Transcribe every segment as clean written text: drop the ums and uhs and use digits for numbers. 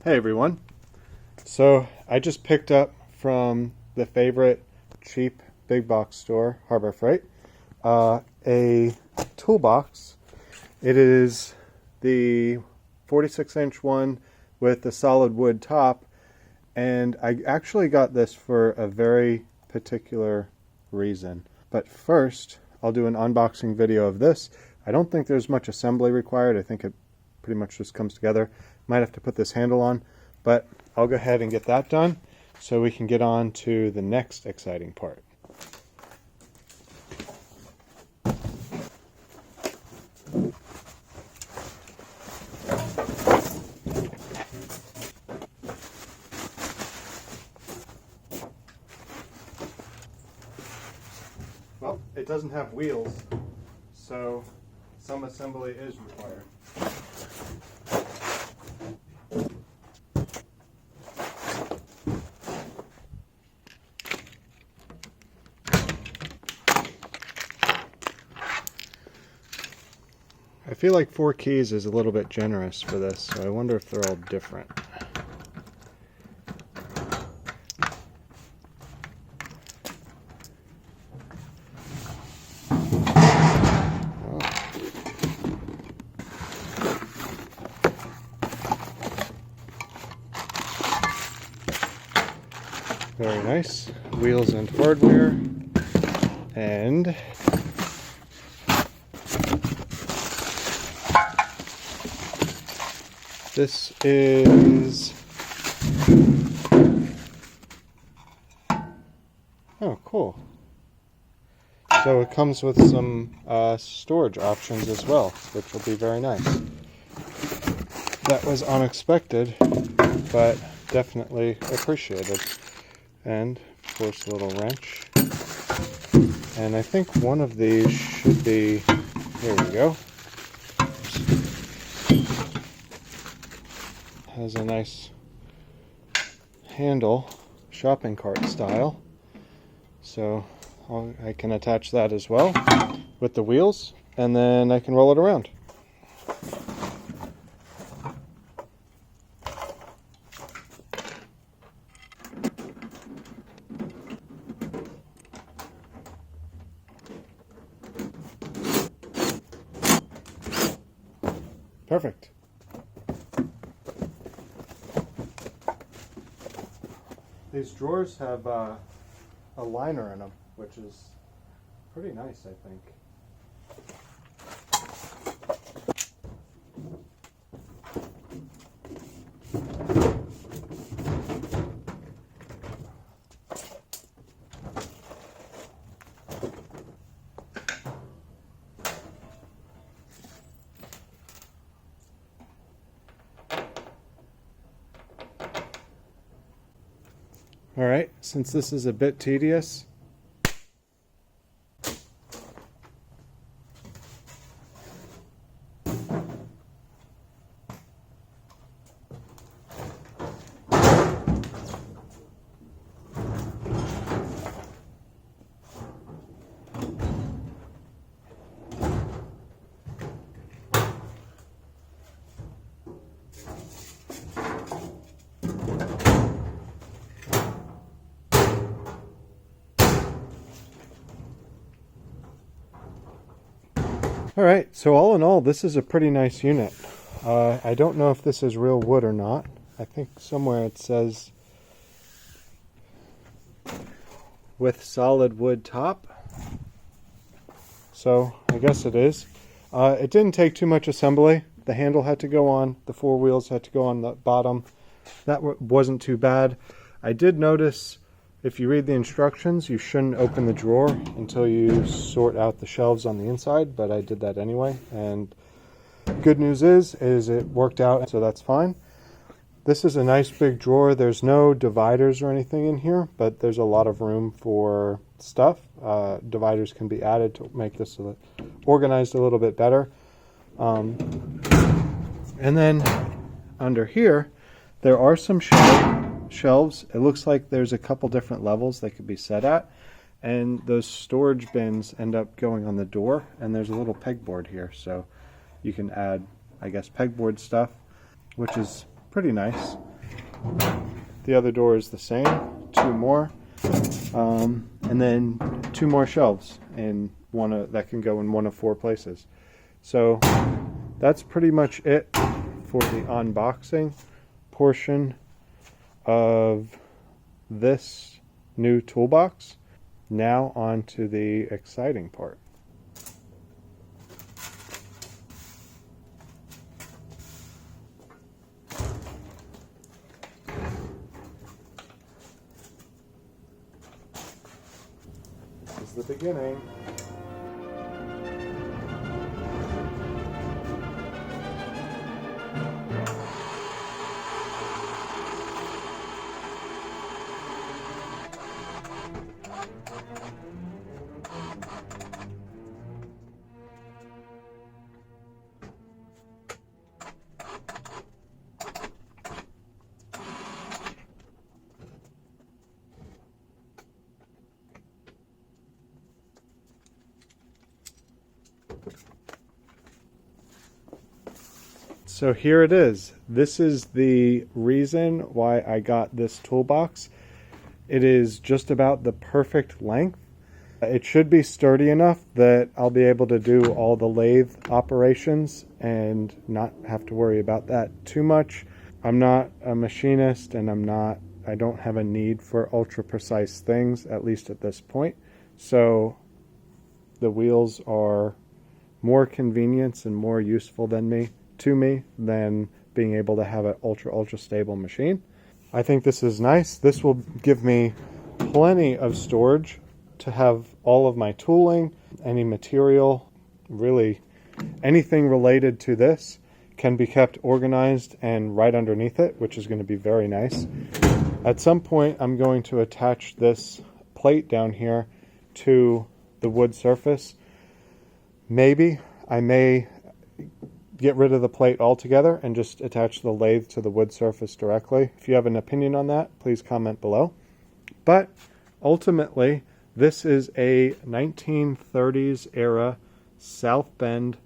Hey everyone. So I just picked up from the favorite cheap big box store, Harbor Freight, a toolbox. It is the 46-inch one with the solid wood top, and I actually got this for a very particular reason. But first, I'll do an unboxing video of this. I don't think there's much assembly required. I think it pretty much just comes together. Might have to put this handle on, but I'll go ahead and get that done so we can get on to the next exciting part. Well, it doesn't have wheels, so some assembly is required. I feel like 4 keys is a little bit generous for this, so I wonder if they're all different. Very nice. Wheels and hardware. And this is, oh cool. So it comes with some storage options as well, which will be very nice. That was unexpected, but definitely appreciated. And of course a little wrench. And I think one of these should be, here we go. Has a nice handle, shopping cart style. So I can attach that as well with the wheels, and then I can roll it around. Perfect. These drawers have a liner in them, which is pretty nice, I think. Alright, since this is a bit tedious, alright, so all in all, this is a pretty nice unit. I don't know if this is real wood or not. I think somewhere it says with solid wood top. So I guess it is. It didn't take too much assembly. The handle had to go on, the 4 wheels had to go on the bottom. That wasn't too bad. I did notice, if you read the instructions, you shouldn't open the drawer until you sort out the shelves on the inside, but I did that anyway. And good news is it worked out, so that's fine. This is a nice big drawer. There's no dividers or anything in here, but there's a lot of room for stuff. Dividers can be added to make this organized a little bit better. And then under here, there are some shelves. It looks like there's a couple different levels they could be set at, and those storage bins end up going on the door, and there's a little pegboard here, so you can add, I guess, pegboard stuff, which is pretty nice. The other door is the same, 2 more, and then 2 more shelves, and that can go in one of 4 places. So that's pretty much it for the unboxing portion of this new toolbox. Now on to the exciting part. This is the beginning. So here it is. This is the reason why I got this toolbox. It is just about the perfect length. It should be sturdy enough that I'll be able to do all the lathe operations and not have to worry about that too much. I'm not a machinist, and I don't have a need for ultra precise things, at least at this point. So the wheels are more convenience and more useful to me than being able to have an ultra stable machine. I think this is nice. This will give me plenty of storage to have all of my tooling, any material, really anything related to this can be kept organized and right underneath it, which is going to be very nice. At some point, I'm going to attach this plate down here to the wood surface. Maybe I may get rid of the plate altogether and just attach the lathe to the wood surface directly. If you have an opinion on that, please comment below. But ultimately, this is a 1930s era South Bend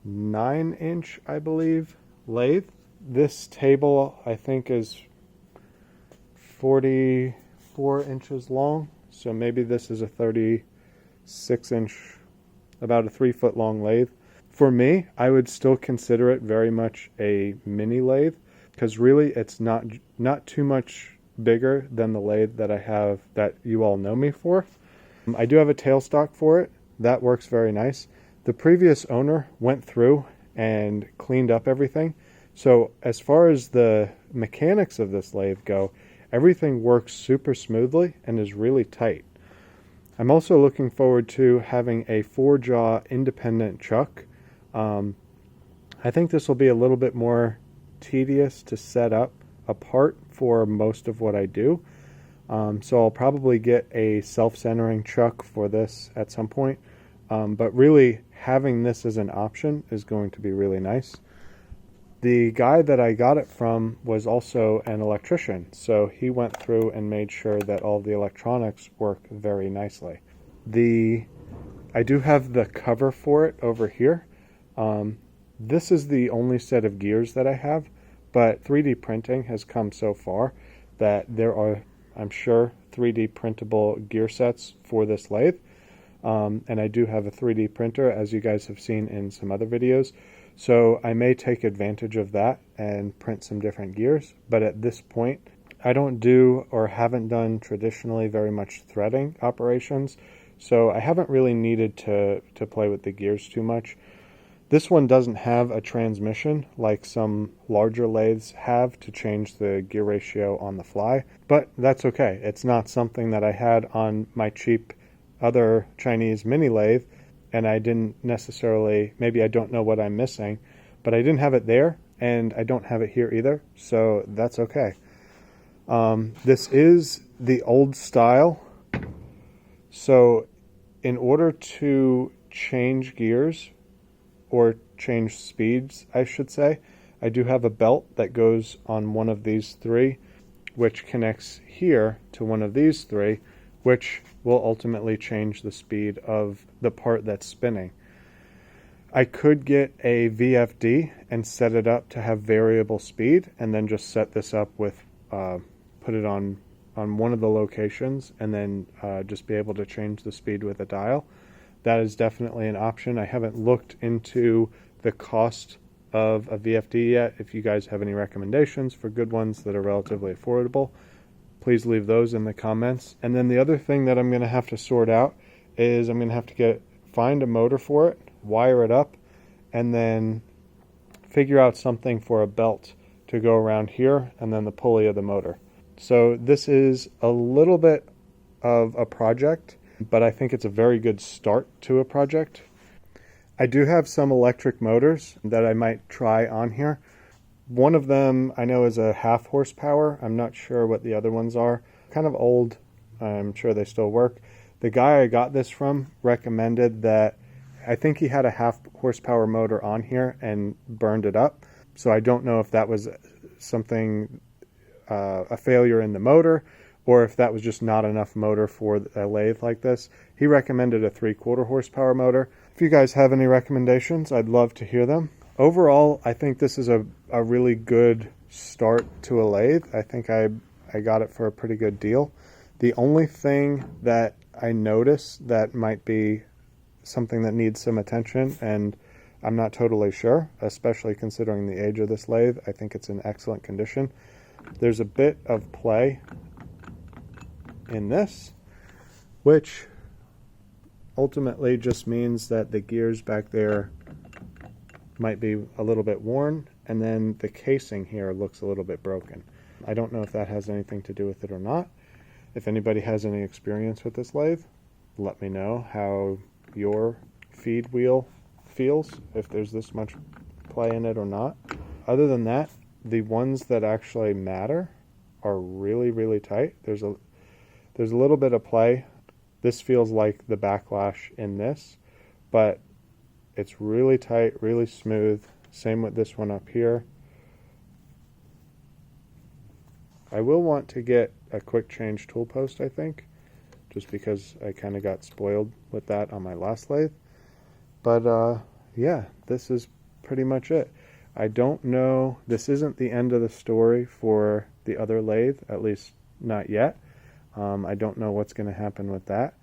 9-inch, I believe, lathe. This table, I think, is 44 inches long. So maybe this is a 36-inch, about a 3-foot long lathe. For me, I would still consider it very much a mini lathe, because really it's not too much bigger than the lathe that I have that you all know me for. I do have a tailstock for it. That works very nice. The previous owner went through and cleaned up everything. So as far as the mechanics of this lathe go, everything works super smoothly and is really tight. I'm also looking forward to having a 4-jaw independent chuck. I think this will be a little bit more tedious to set up apart for most of what I do. So I'll probably get a self-centering chuck for this at some point. But really having this as an option is going to be really nice. The guy that I got it from was also an electrician, so he went through and made sure that all the electronics work very nicely. I do have the cover for it over here. This is the only set of gears that I have, but 3D printing has come so far that there are, I'm sure, 3D printable gear sets for this lathe. And I do have a 3D printer, as you guys have seen in some other videos. So I may take advantage of that and print some different gears. But at this point, I don't do or haven't done traditionally very much threading operations. So I haven't really needed to play with the gears too much. This one doesn't have a transmission like some larger lathes have to change the gear ratio on the fly. But that's okay. It's not something that I had on my cheap other Chinese mini lathe, and I didn't necessarily, maybe I don't know what I'm missing, but I didn't have it there, and I don't have it here either, so that's okay. This is the old style, so in order to change gears, or change speeds, I should say, I do have a belt that goes on one of these 3, which connects here to one of these 3, which will ultimately change the speed of the part that's spinning. I could get a VFD and set it up to have variable speed, and then just set this up with put it on one of the locations and then just be able to change the speed with a dial. That is definitely an option. I haven't looked into the cost of a VFD yet. If you guys have any recommendations for good ones that are relatively affordable, please leave those in the comments. And then the other thing that I'm going to have to sort out is I'm going to have to find a motor for it, wire it up, and then figure out something for a belt to go around here and then the pulley of the motor. So this is a little bit of a project, but I think it's a very good start to a project. I do have some electric motors that I might try on here. One of them I know is a 1/2 horsepower. I'm not sure what the other ones are. Kind of old. I'm sure they still work. The guy I got this from recommended that, I think he had a 1/2 horsepower motor on here and burned it up. So I don't know if that was something, a failure in the motor, or if that was just not enough motor for a lathe like this. He recommended a 3/4 horsepower motor. If you guys have any recommendations, I'd love to hear them. Overall, I think this is a really good start to a lathe. I think I got it for a pretty good deal. The only thing that I notice that might be something that needs some attention, and I'm not totally sure, especially considering the age of this lathe. I think it's in excellent condition. There's a bit of play in this, which ultimately just means that the gears back there might be a little bit worn, and then the casing here looks a little bit broken. I don't know if that has anything to do with it or not. If anybody has any experience with this lathe, let me know how your feed wheel feels, if there's this much play in it or not. Other than that, the ones that actually matter are really, really tight. There's a little bit of play. This feels like the backlash in this, but it's really tight, really smooth. Same with this one up here. I will want to get a quick change tool post, I think, just because I kind of got spoiled with that on my last lathe. But yeah, this is pretty much it. I don't know, this isn't the end of the story for the other lathe, at least not yet. I don't know what's going to happen with that,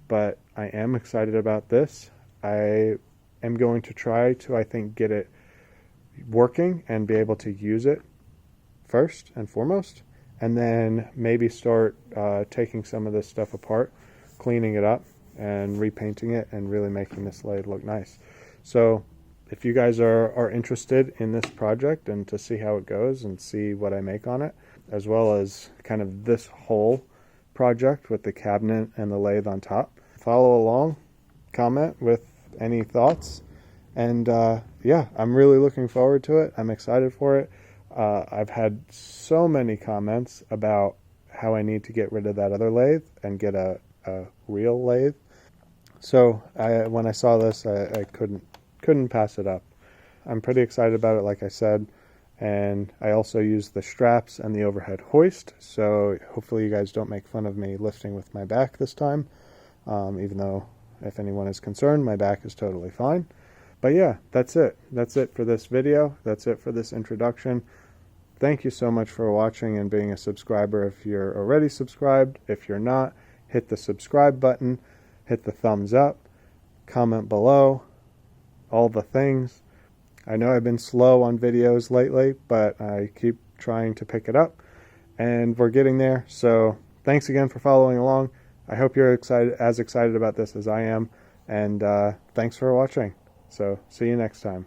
but I am excited about this. I am going to try to, I think, get it working and be able to use it first and foremost, and then maybe start taking some of this stuff apart, cleaning it up and repainting it and really making this lathe look nice. So if you guys are interested in this project and to see how it goes and see what I make on it, as well as kind of this whole project with the cabinet and the lathe on top, follow along, comment with any thoughts, and yeah, I'm really looking forward to it. I'm excited for it. I've had so many comments about how I need to get rid of that other lathe and get a real lathe. So when I saw this, I couldn't pass it up. I'm pretty excited about it, like I said, and I also use the straps and the overhead hoist, so hopefully you guys don't make fun of me lifting with my back this time, even though if anyone is concerned, my back is totally fine. But yeah, that's it. That's it for this video. That's it for this introduction. Thank you so much for watching and being a subscriber. If you're already subscribed, if you're not, hit the subscribe button, hit the thumbs up, comment below, all the things. I know I've been slow on videos lately, but I keep trying to pick it up, and we're getting there. So thanks again for following along. I hope you're as excited about this as I am, and thanks for watching. So see you next time.